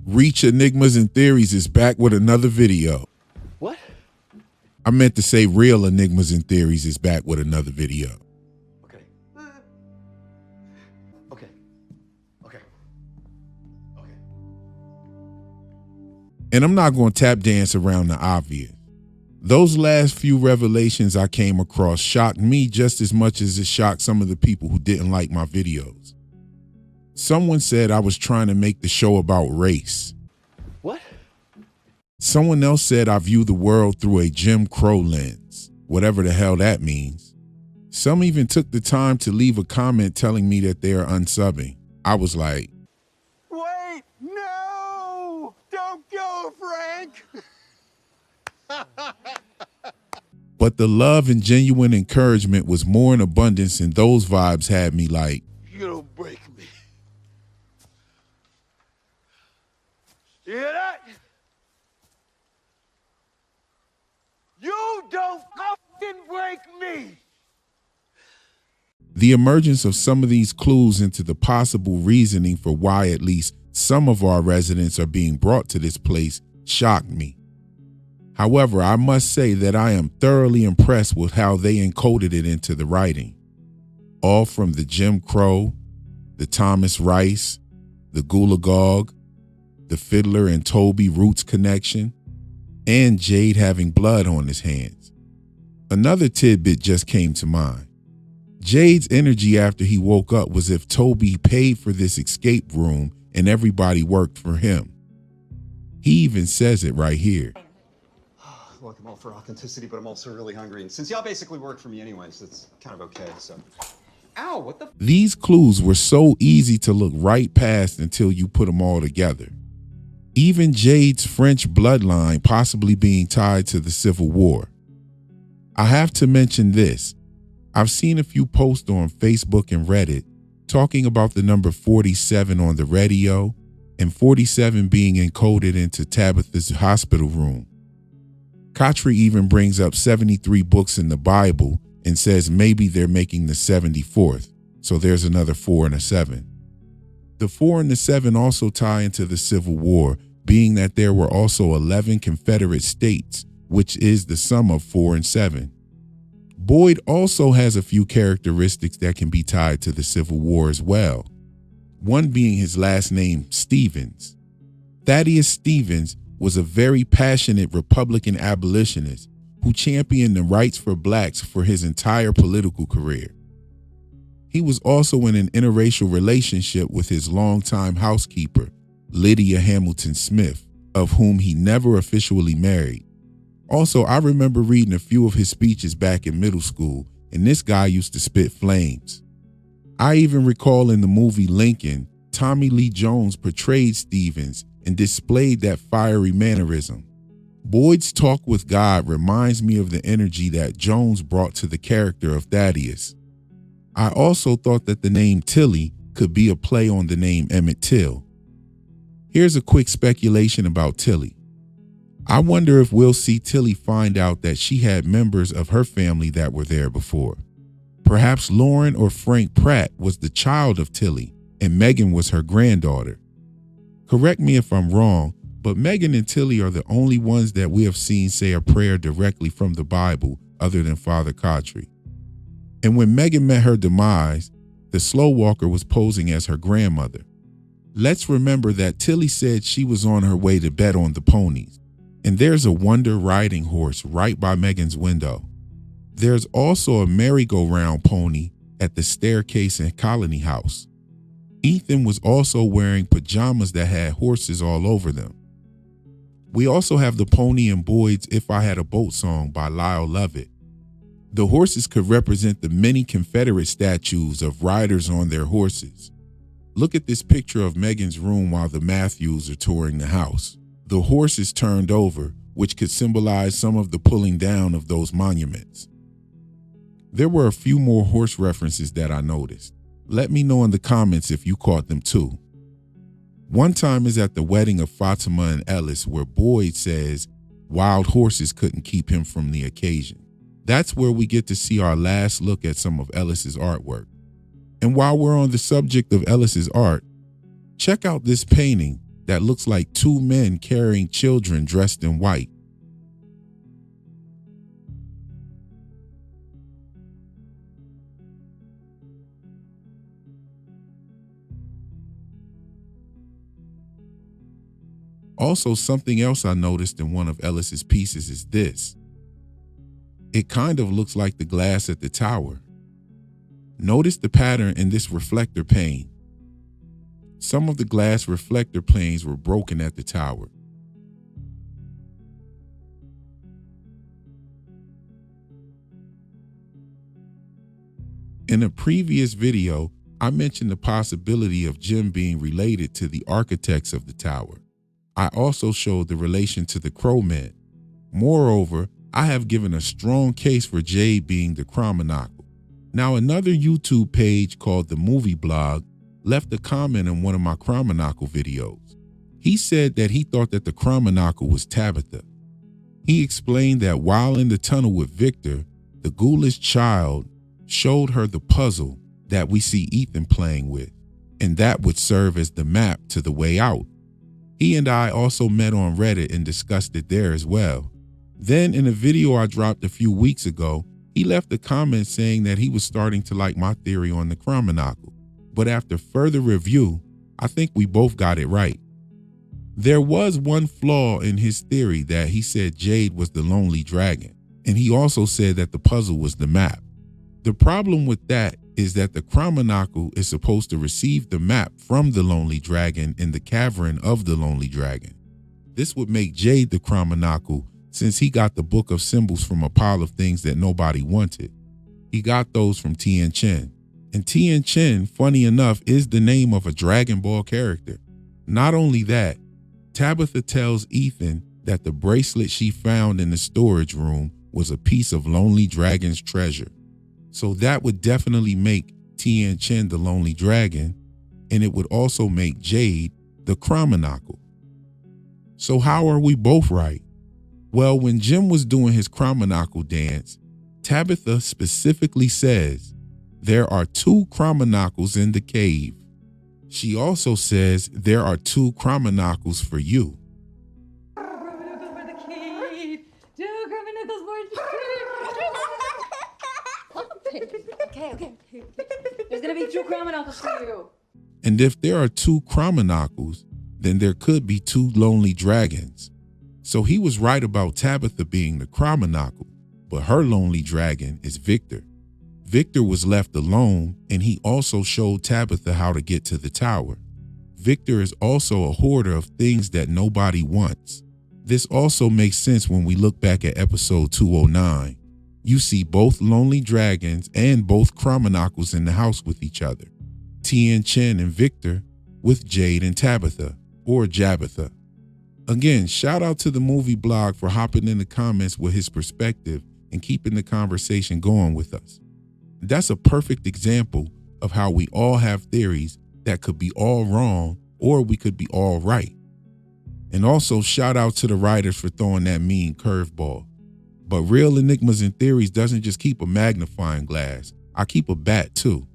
Reach Enigmas and Theories is back with another video. What? I meant to say Real Enigmas and Theories is back with another video. Okay. Okay. Okay. Okay. And I'm not going to tap dance around the obvious. Those last few revelations I came across shocked me just as much as it shocked some of the people who didn't like my videos. Someone said I was trying to make the show about race. What? Someone else said I view the world through a Jim Crow lens, whatever the hell that means. Some even took the time to leave a comment telling me that they are unsubbing. I was like, wait, no! Don't go, Frank! but the love and genuine encouragement was more in abundance, and those vibes had me like, You don't break me. You hear that? You don't fucking break me! the emergence of some of these clues into the possible reasoning for why at least some of our residents are being brought to this place shocked me. However, I must say that I am thoroughly impressed with how they encoded it into the writing. All from the Jim Crow, the Thomas Rice, the Gulagog, the Fiddler and Toby Roots connection, and Jade having blood on his hands. Another tidbit just came to mind. Jade's energy after he woke up was if Toby paid for this escape room and everybody worked for him. He even says it right here. Look, I'm all for authenticity, but I'm also really hungry. And since y'all basically work for me anyways, it's kind of okay, so. Ow, what the? These clues were so easy to look right past until you put them all together. Even Jade's French bloodline possibly being tied to the Civil War. I have to mention this. I've seen a few posts on Facebook and Reddit talking about the number 47 on the radio and 47 being encoded into Tabitha's hospital room. Khatri even brings up 73 books in the Bible and says maybe they're making the 74th, so there's another 4 and a 7. The 4 and the 7 also tie into the Civil War, being that there were also 11 Confederate states, which is the sum of 4 and 7. Boyd also has a few characteristics that can be tied to the Civil War as well, one being his last name, Stevens. Thaddeus Stevens was a very passionate Republican abolitionist who championed the rights for blacks for his entire political career. He was also in an interracial relationship with his longtime housekeeper, Lydia Hamilton Smith, of whom he never officially married. Also, I remember reading a few of his speeches back in middle school, and this guy used to spit flames. I even recall in the movie Lincoln, Tommy Lee Jones portrayed Stevens and displayed that fiery mannerism. Boyd's talk with God reminds me of the energy that Jones brought to the character of Thaddeus. I also thought that the name Tilly could be a play on the name Emmett Till. Here's a quick speculation about Tilly. I wonder if we'll see Tilly find out that she had members of her family that were there before. Perhaps Lauren or Frank Pratt was the child of Tilly and Megan was her granddaughter. Correct me if I'm wrong, but Megan and Tilly are the only ones that we have seen say a prayer directly from the Bible other than Father Khatri. And when Megan met her demise, the slow walker was posing as her grandmother. Let's remember that Tilly said she was on her way to bet on the ponies, and there's a Wonder riding horse right by Megan's window. There's also a merry-go-round pony at the staircase in Colony House. Ethan was also wearing pajamas that had horses all over them. We also have the pony in Boyd's If I Had a Boat song by Lyle Lovett. The horses could represent the many Confederate statues of riders on their horses. Look at this picture of Megan's room while the Matthews are touring the house. The horse is turned over, which could symbolize some of the pulling down of those monuments. There were a few more horse references that I noticed. Let me know in the comments if you caught them too. One time is at the wedding of Fatima and Ellis, where Boyd says wild horses couldn't keep him from the occasion. That's where we get to see our last look at some of Ellis's artwork. And while we're on the subject of Ellis's art, check out this painting that looks like two men carrying children dressed in white. Also, something else I noticed in one of Ellis's pieces is this. It kind of looks like the glass at the tower. Notice the pattern in this reflector pane. Some of the glass reflector planes were broken at the tower. In a previous video, I mentioned the possibility of Jim being related to the architects of the tower. I also showed the relation to the Crowmen. Moreover, I have given a strong case for Jade being the chronicle. Now, another YouTube page called The Movie Blog left a comment in one of my chronicle videos. He said that he thought that the chronicle was Tabitha. He explained that while in the tunnel with Victor, the ghoulish child showed her the puzzle that we see Ethan playing with, and that would serve as the map to the way out. He and I also met on Reddit and discussed it there as well. Then in a video I dropped a few weeks ago, he left a comment saying that he was starting to like my theory on the chronicle. But after further review, I think we both got it right. There was one flaw in his theory, that he said Jade was the lonely dragon, and he also said that the puzzle was the map. The problem with that is that the chronicle is supposed to receive the map from the lonely dragon in the cavern of the lonely dragon. This would make Jade the chronicle, since he got the book of symbols from a pile of things that nobody wanted. He got those from Tien Chen. And Tien Chen, funny enough, is the name of a Dragon Ball character. Not only that, Tabitha tells Ethan that the bracelet she found in the storage room was a piece of Lonely Dragon's treasure. So that would definitely make Tien Chen the Lonely Dragon, and it would also make Jade the chronicle. So how are we both right? Well, when Jim was doing his chronicle dance, Tabitha specifically says there are two chronicles in the cave. She also says there are two chronicles for you. Chronicles for the cave. Two chronicles for the Okay. There's gonna be two chronicles for you. And if there are two chronicles, then there could be two lonely dragons. So he was right about Tabitha being the chronicle, but her lonely dragon is Victor. Victor was left alone, and he also showed Tabitha how to get to the tower. Victor is also a hoarder of things that nobody wants. This also makes sense when we look back at episode 209. You see both lonely dragons and both chronicles in the house with each other. Tien Chen and Victor with Jade and Tabitha, or Jabitha. Again, shout out to the movie blog for hopping in the comments with his perspective and keeping the conversation going with us. That's a perfect example of how we all have theories that could be all wrong, or we could be all right. And also shout out to the writers for throwing that mean curveball. But Real Enigmas and Theories doesn't just keep a magnifying glass. I keep a bat too.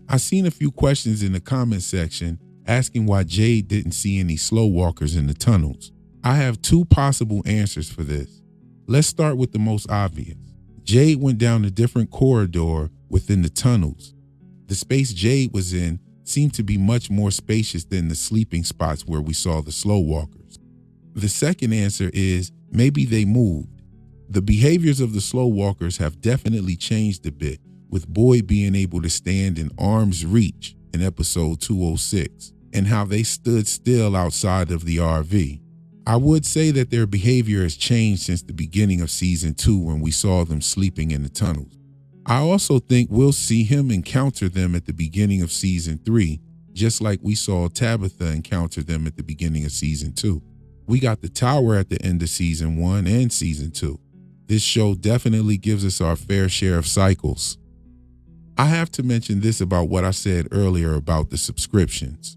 I seen a few questions in the comment section asking why Jade didn't see any slow walkers in the tunnels. I have two possible answers for this. Let's start with the most obvious. Jade went down a different corridor within the tunnels. The space Jade was in seemed to be much more spacious than the sleeping spots where we saw the slow walkers. The second answer is maybe they moved. The behaviors of the slow walkers have definitely changed a bit, with Boyd being able to stand in arm's reach in episode 206, and how they stood still outside of the RV. I would say that their behavior has changed since the beginning of season 2 when we saw them sleeping in the tunnels. I also think we'll see him encounter them at the beginning of season 3, just like we saw Tabitha encounter them at the beginning of season 2. We got the tower at the end of season 1 and season 2. This show definitely gives us our fair share of cycles. I have to mention this about what I said earlier about the subscriptions.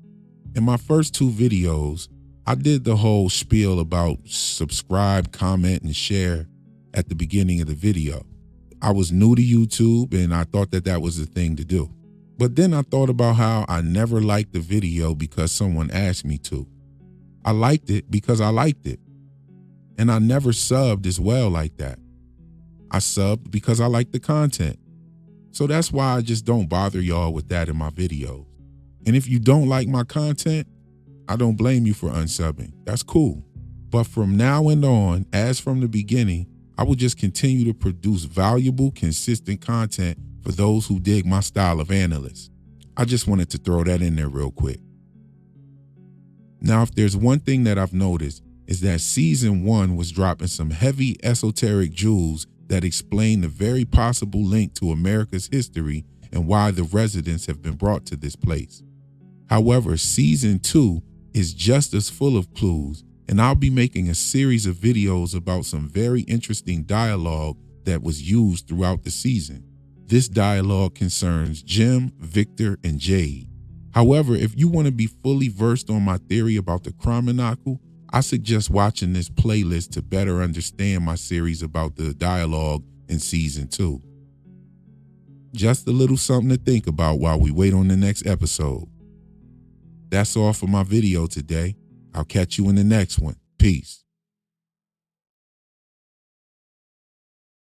In my first 2 videos, I did the whole spiel about subscribe, comment, and share at the beginning of the video. I was new to YouTube and I thought that that was the thing to do. But then I thought about how I never liked the video because someone asked me to. I liked it because I liked it. And I never subbed as well like that. I subbed because I like the content. So that's why I just don't bother y'all with that in my videos. And if you don't like my content, I don't blame you for unsubbing. That's cool. But from now and on, as from the beginning, I will just continue to produce valuable, consistent content for those who dig my style of analyst. I just wanted to throw that in there real quick. Now, if there's one thing that I've noticed is that season 1 was dropping some heavy esoteric jewels that explain the very possible link to America's history and why the residents have been brought to this place. However, season 2 is just as full of clues, and I'll be making a series of videos about some very interesting dialogue that was used throughout the season. This dialogue concerns Jim, Victor, and Jade. However, if you want to be fully versed on my theory about the chronicle, I suggest watching this playlist to better understand my series about the dialogue in season 2. Just a little something to think about while we wait on the next episode. That's all for my video today. I'll catch you in the next one. Peace.